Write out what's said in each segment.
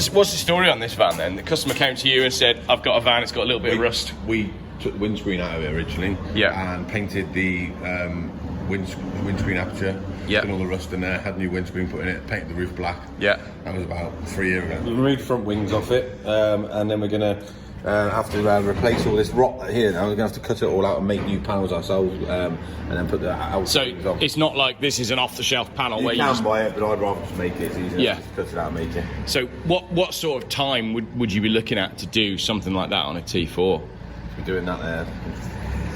the story on this van then? The customer came to you and said, "I've got a van. It's got a little bit of rust." We took the windscreen out of it originally, and painted the windscreen aperture, and all the rust in there. Had new windscreen put in it, painted the roof black. Yeah, that was about 3 years ago. We removed the front wings off it, and then we're gonna have to replace all this rot here. Now we're gonna have to cut it all out and make new panels ourselves, and then put the out. So it's not like this is an off-the-shelf panel where you can buy it, but I'd rather just make it. It's easier. Yeah, just cut it out and make it. So what sort of time would you be looking at to do something like that on a T4? We're doing that there.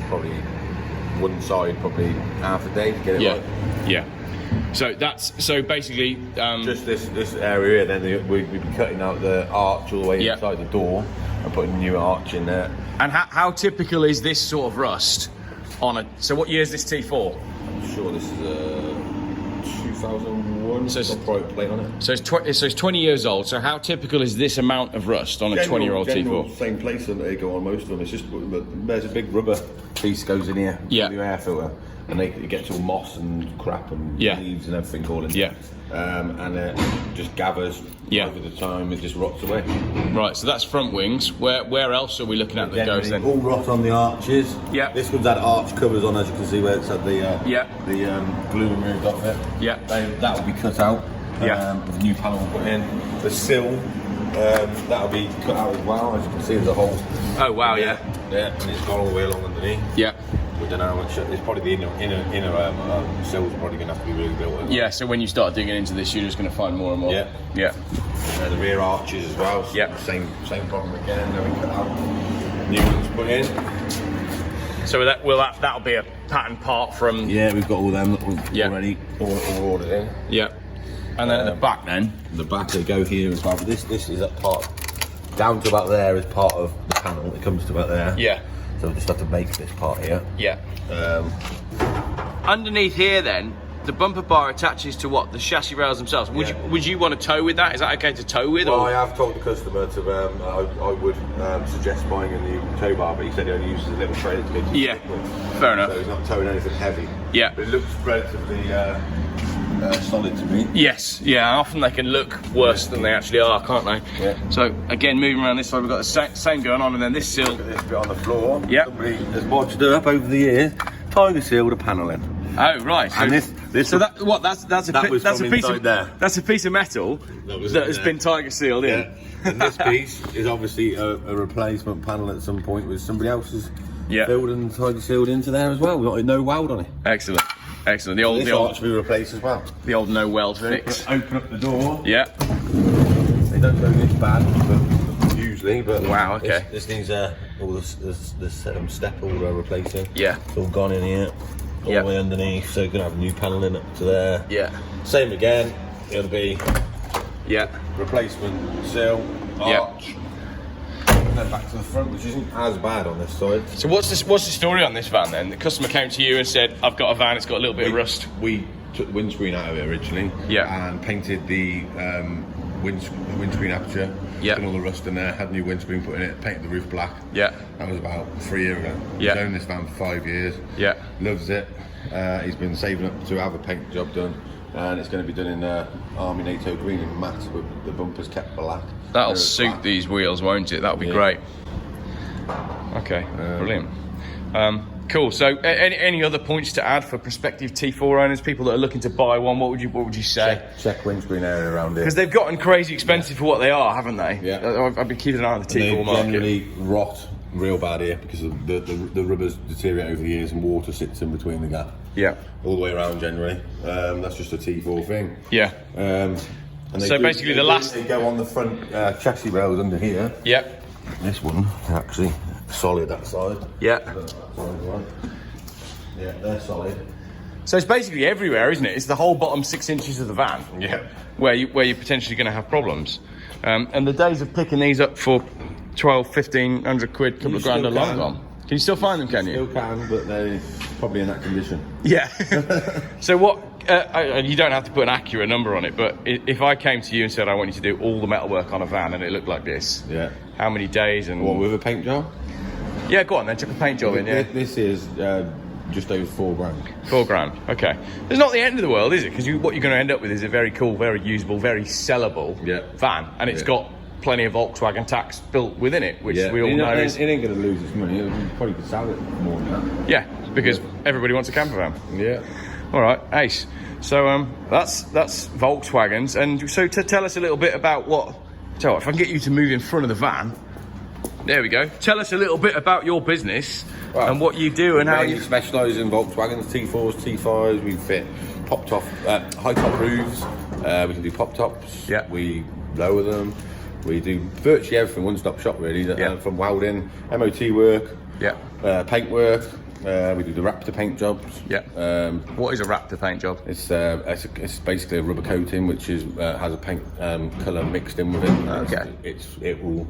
Probably one side, probably half a day to get it right. Yeah. So basically just this area here. Then we'd be cutting out the arch all the way inside the door and putting a new arch in there. And how typical is this sort of rust on a? So what year is this T4? I'm sure this is a 2001. So it's got a private plate on it. So it's 20 years old. So how typical is this amount of rust on a 20-year-old T4? Same place that they go on most of them. It's just there's a big rubber piece goes in here. Yeah. The air filter, and it gets all moss and crap and leaves and everything all in. Yeah. And it just gathers over the time. It just rots away. Right. So that's front wings. Where else are we looking at that goes then? All rot on the arches. Yeah. This one's had arch covers on, as you can see, where it's had the glue removed off it. Yeah. That will be cut out. With a new panel put in. The sill, that'll be cut out as well. As you can see, there's a hole. Oh wow! Yeah. Yeah, and it's gone all the way along underneath. Yeah. We don't know how much. It's probably the inner sill's probably going to have to be rebuilt. Yeah. So when you start digging into this, you're just going to find more and more. Yeah. Yeah. The rear arches as well. So yeah. Same problem again. Then we cut out. New ones put in. So that'll be a pattern part from. Yeah, we've got all them already all ordered in. Yeah. And then at the back, the back they go here as well. But this is that part down to about there is part of the panel. It comes to about there. Yeah. So we just have to make this part here. Yeah. Underneath here, then the bumper bar attaches to what? The chassis rails themselves. Would you want to tow with that? Is that okay to tow with? Well, or? I have told the customer to. I would suggest buying a new tow bar, but he said he only uses a little trailer to go to. Yeah. Fair enough. So he's not towing anything heavy. Yeah. But it looks relatively. Solid to me. Yes, yeah, often they can look worse than they actually are, can't they? Yeah. So, again, moving around this side, we've got the same going on, and then this sill. Look at this bit on the floor. Yeah. Somebody has bodged it up over the years, tiger sealed a panel in. Oh, right. So, and this so that's a piece of there. That's a piece of metal that has been tiger sealed in. And this piece is obviously a replacement panel at some point with somebody else's filled and tiger sealed into there as well. We've got no weld on it. Excellent. Excellent. The old arch will be replaced as well. The old no weld fix. Open up the door. Yeah. They don't go this bad, but usually. But wow. Okay. This needs all this step all replacing. Yeah. It's all gone in here. All the way underneath. So you're gonna have a new panel in up to there. Yeah. Same again. It'll be. Yeah. Replacement sill, arch. And then back to the front, which isn't as bad on this side. So what's the story on this van then? The customer came to you and said, "I've got a van. It's got a little bit of rust." We took the windscreen out of it originally, and painted the windscreen aperture, and all the rust in there. Had new windscreen put in it, painted the roof black. Yeah. That was about 3 years ago. He's owned this van for 5 years. Yeah. Loves it. He's been saving up to have a paint job done. And it's going to be done in Army NATO green and matte with the bumpers kept black. That'll suit these wheels, won't it? That'll be great. Okay, brilliant. Cool. So, any other points to add for prospective T4 owners, people that are looking to buy one? What would you say? Check windscreen area around it. Because they've gotten crazy expensive for what they are, haven't they? Yeah. I've been keeping an eye on the T4 market. They generally rot real bad here because of the rubbers deteriorate over the years and water sits in between the gap. Yeah. All the way around generally. That's just a T4 thing. Yeah. And so basically they go on the front chassis rails under here. Yep. This one actually solid that side. Yeah. Yeah, they're solid. So it's basically everywhere, isn't it? It's the whole bottom 6 inches of the van. Yeah. Where you're potentially going to have problems. And the days of picking these up for 1,200, 1,500 quid, couple of grand are long gone. Can you still find them, can you? Still can, but they're probably in that condition. Yeah. So what, you don't have to put an accurate number on it, but if I came to you and said I want you to do all the metalwork on a van and it looked like this, how many days and... What, with a paint job? Yeah, go on then, chuck a paint job in, yeah. This is just over 4 grand. 4 grand. Okay. It's not the end of the world, is it? Because what you're going to end up with is a very cool, very usable, very sellable van, and it's got plenty of Volkswagen tax built within it, which we all know is... It ain't going to lose its money. You probably could sell it for more than that. Yeah, because everybody wants a camper van. Yeah. All right, ace. So that's Volkswagens, and so to tell us a little bit about what... So if I can get you to move in front of the van, there we go. Tell us a little bit about your business and what you do and how you specialise in Volkswagens, T4s, T5s. We fit high top roofs. We can do pop tops. Yeah. We lower them. We do virtually everything, one-stop shop really, from welding, MOT work, paint work. We do the Raptor paint jobs. Yeah. What is a Raptor paint job? It's basically a rubber coating which has a paint colour mixed in with it. Okay. It will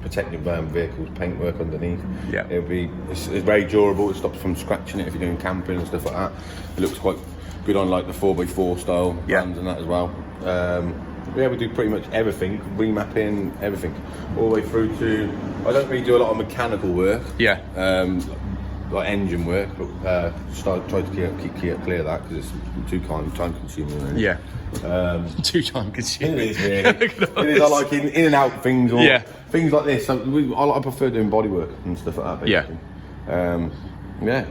protect your vehicle's paintwork underneath. Yeah. It's very durable. It stops from scratching it if you're doing camping and stuff like that. It looks quite good on like the 4x4 style vans and that as well. Yeah, we do pretty much everything, remapping, everything, all the way through to. I don't really do a lot of mechanical work. Yeah. Like engine work, but try to keep clear of that because it's too time consuming. Really. Yeah. Too time consuming. It is really. It is. I like in and out things or things like this. I prefer doing body work and stuff like that. Basically. Yeah.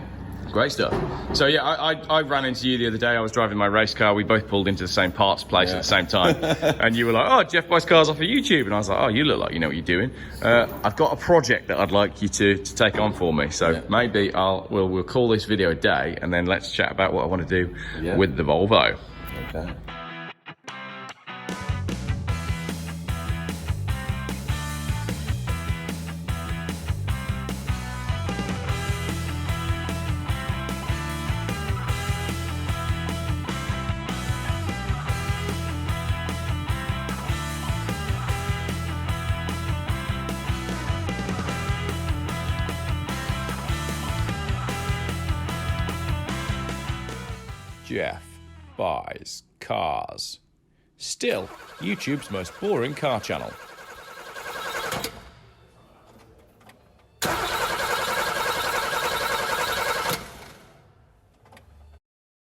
Great stuff. So yeah, I ran into you the other day. I was driving my race car. We both pulled into the same parts place at the same time. And you were like, "Oh, Geoff buys cars off of YouTube." And I was like, "Oh, you look like you know what you're doing." I've got a project that I'd like you to take on for me. So maybe we'll call this video a day, and then let's chat about what I want to do with the Volvo. Okay. Geoff buys cars. Still, YouTube's most boring car channel.